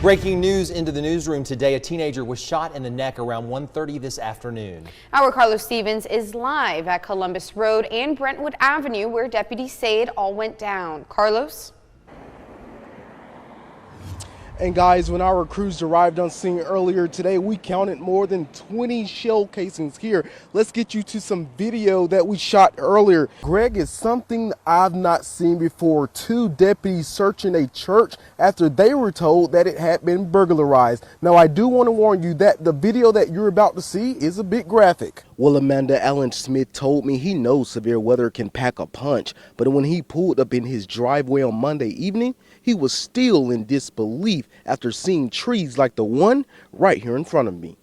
Breaking news into the newsroom today. A teenager was shot in the neck around 1:30 this afternoon. Our Carlos Stevens is live at Columbus Road and Brentwood Avenue, where deputies say it all went down. Carlos? And guys, when our crews arrived on scene earlier today, we counted more than 20 shell casings here. Let's get you to some video that we shot earlier. Greg, is something I've not seen before. Two deputies searching a church after they were told that it had been burglarized. Now, I do want to warn you that the video that you're about to see is a bit graphic. Well, Amanda, Allen Smith told me he knows severe weather can pack a punch, but when he pulled up in his driveway on Monday evening, he was still in disbelief after seeing trees like the one right here in front of me.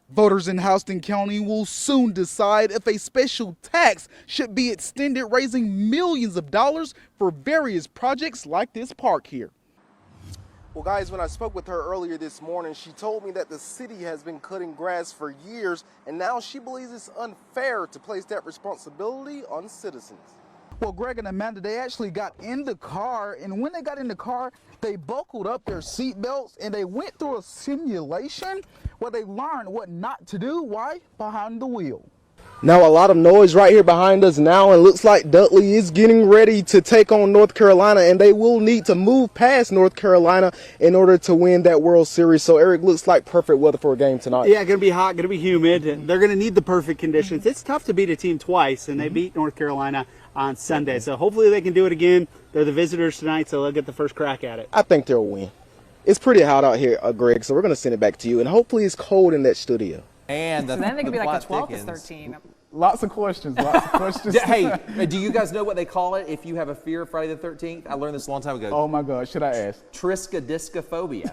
Voters in Houston County will soon decide if a special tax should be extended, raising millions of dollars for various projects like this park here. Well, guys, when I spoke with her earlier this morning, she told me that the city has been cutting grass for years, and now she believes it's unfair to place that responsibility on citizens. Well, Greg and Amanda, they actually got in the car, and when they got in the car, they buckled up their seat belts and they went through a simulation where they learned what not to do. Why? Behind the wheel. Now, a lot of noise right here behind us now, and looks like Dudley is getting ready to take on North Carolina, and they will need to move past North Carolina in order to win that World Series. So, Eric, looks like perfect weather for a game tonight. Yeah, going to be hot, going to be humid, and they're going to need the perfect conditions. It's tough to beat a team twice, and they beat North Carolina on Sunday. So hopefully they can do it again. They're the visitors tonight, so they'll get the first crack at it. I think they'll win. It's pretty hot out here, Greg, so we're going to send it back to you, and hopefully it's cold in that studio. And so then they could be like a 12 to 13. Lots of questions, lots of questions. Hey, do you guys know what they call it if you have a fear of Friday the 13th? I learned this a long time ago. Oh my God, should I ask? Triskaidekaphobia.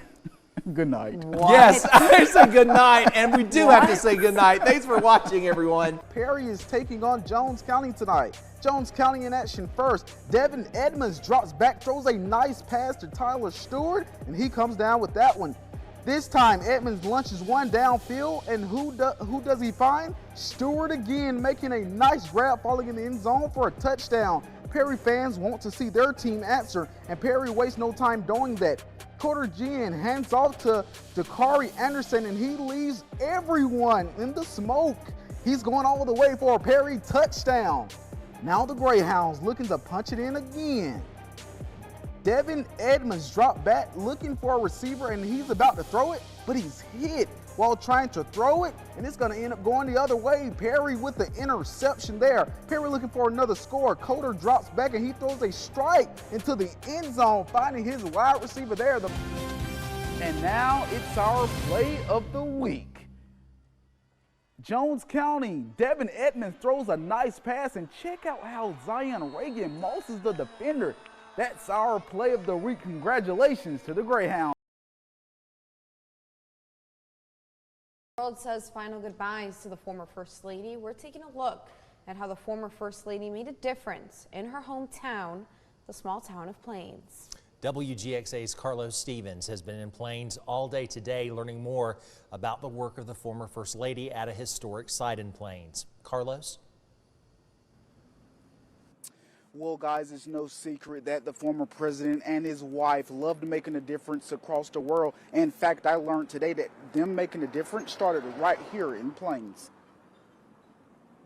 Good night. What? Yes, I say good night, and we do have to say good night. Thanks for watching, everyone. Perry is taking on Jones County tonight. Jones County in action first. Devin Edmonds drops back, throws a nice pass to Tyler Stewart, and he comes down with that one. This time, Edmonds lunches one downfield, and who does he find? Stewart again, making a nice grab, falling in the end zone for a touchdown. Perry fans want to see their team answer, and Perry wastes no time doing that. Carter Ginn hands off to Dakari Anderson, and he leaves everyone in the smoke. He's going all the way for a Perry touchdown. Now the Greyhounds looking to punch it in again. Devin Edmonds dropped back looking for a receiver, and he's about to throw it, but he's hit while trying to throw it, and it's going to end up going the other way. Perry with the interception there. Perry looking for another score. Coder drops back, and he throws a strike into the end zone, finding his wide receiver there. And now it's our play of the week. Jones County, Devin Edmonds throws a nice pass, and check out how Zion Reagan mosses the defender. That's our play of the week. Congratulations to the Greyhounds. The world says final goodbyes to the former First Lady. We're taking a look at how the former First Lady made a difference in her hometown, the small town of Plains. WGXA's Carlos Stevens has been in Plains all day today, learning more about the work of the former First Lady at a historic site in Plains. Carlos? Well, guys, it's no secret that the former president and his wife loved making a difference across the world. In fact, I learned today that them making a difference started right here in Plains.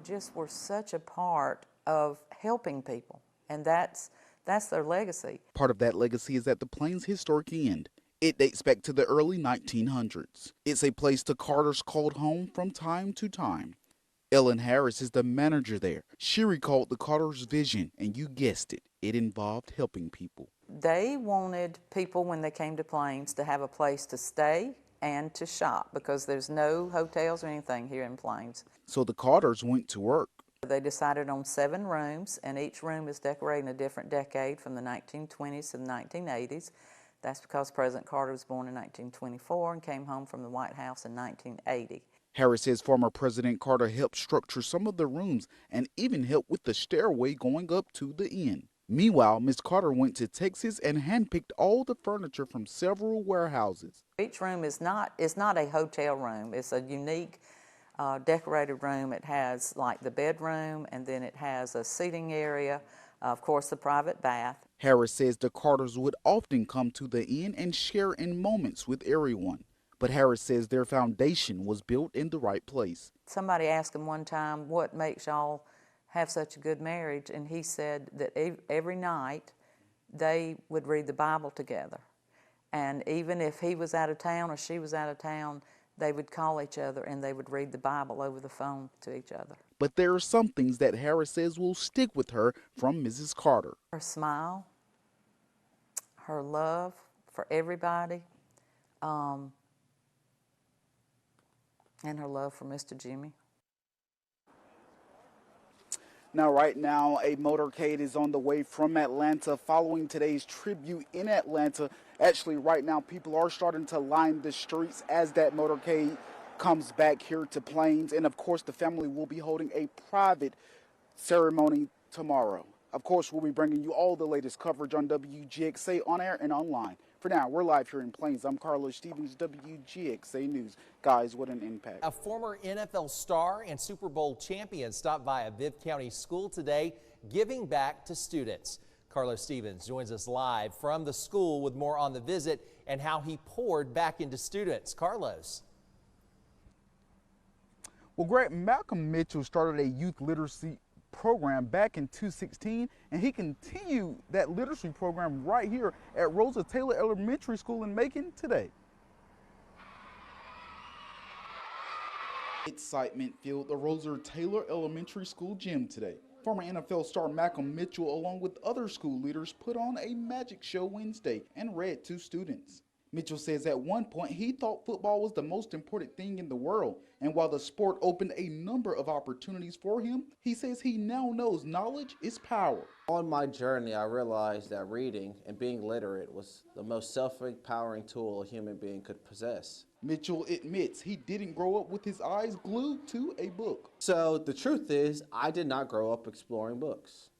Just were such a part of helping people, and that's their legacy. Part of that legacy is at the Plains Historic Inn. It dates back to the early 1900s. It's a place the Carters called home from time to time. Ellen Harris is the manager there. She recalled the Carters' vision, and you guessed it, it involved helping people. They wanted people, when they came to Plains, to have a place to stay and to shop, because there's no hotels or anything here in Plains. So the Carters went to work. They decided on 7 rooms, and each room is decorated in a different decade from the 1920s to the 1980s. That's because President Carter was born in 1924 and came home from the White House in 1980. Harris says former President Carter helped structure some of the rooms and even helped with the stairway going up to the inn. Meanwhile, Ms. Carter went to Texas and handpicked all the furniture from several warehouses. Each room is not a hotel room. It's a unique decorated room. It has like the bedroom, and then it has a seating area, of course the private bath. Harris says the Carters would often come to the inn and share in moments with everyone. But Harris says their foundation was built in the right place. Somebody asked him one time, what makes y'all have such a good marriage? And he said that every night they would read the Bible together. And even if he was out of town or she was out of town, they would call each other and they would read the Bible over the phone to each other. But there are some things that Harris says will stick with her from Mrs. Carter. Her smile, her love for everybody, and her love for Mr. Jimmy. Now, right now, a motorcade is on the way from Atlanta following today's tribute in Atlanta. Actually, right now, people are starting to line the streets as that motorcade comes back here to Plains. And, of course, the family will be holding a private ceremony tomorrow. Of course, we'll be bringing you all the latest coverage on WGXA on air and online. For now, we're live here in Plains. I'm Carlos Stevens, WGXA News. Guys, what an impact. A former NFL star and Super Bowl champion stopped by a Bibb County school today, giving back to students. Carlos Stevens joins us live from the school with more on the visit and how he poured back into students. Carlos. Well, Greg, Malcolm Mitchell started a youth literacy program back in 2016, and he continued that literacy program right here at Rosa Taylor Elementary School in Macon today. Excitement filled the Rosa Taylor Elementary School gym today. Former NFL star Malcolm Mitchell, along with other school leaders, put on a magic show Wednesday and read to students. Mitchell says at one point he thought football was the most important thing in the world, and while the sport opened a number of opportunities for him, he says he now knows knowledge is power. On my journey, I realized that reading and being literate was the most self-empowering tool a human being could possess. Mitchell admits he didn't grow up with his eyes glued to a book. So the truth is, I did not grow up exploring books.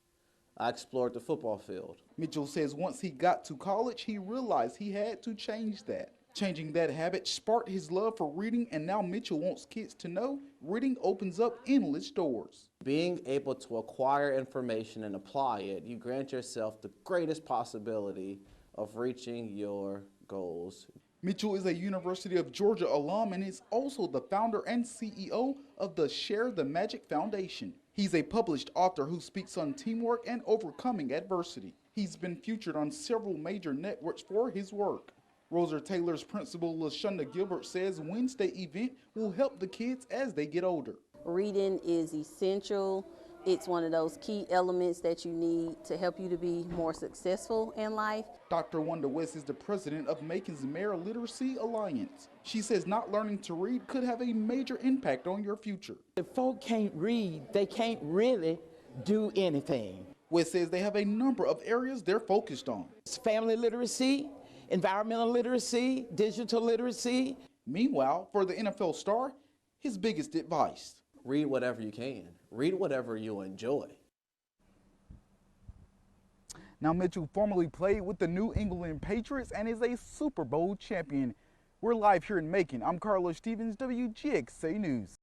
I explored the football field. Mitchell says once he got to college, he realized he had to change that. Changing that habit sparked his love for reading, and now Mitchell wants kids to know reading opens up endless doors. Being able to acquire information and apply it, you grant yourself the greatest possibility of reaching your goals. Mitchell is a University of Georgia alum and is also the founder and CEO of the Share the Magic Foundation. He's a published author who speaks on teamwork and overcoming adversity. He's been featured on several major networks for his work. Rosa Taylor's principal, LaShonda Gilbert, says Wednesday event will help the kids as they get older. Reading is essential. It's one of those key elements that you need to help you to be more successful in life. Dr. Wanda West is the president of Macon's Mayor Literacy Alliance. She says not learning to read could have a major impact on your future. If folk can't read, they can't really do anything. West says they have a number of areas they're focused on. It's family literacy, environmental literacy, digital literacy. Meanwhile, for the NFL star, his biggest advice: read whatever you can. Read whatever you enjoy. Now, Mitchell formerly played with the New England Patriots and is a Super Bowl champion. We're live here in Macon. I'm Carlos Stevens, WGXA News.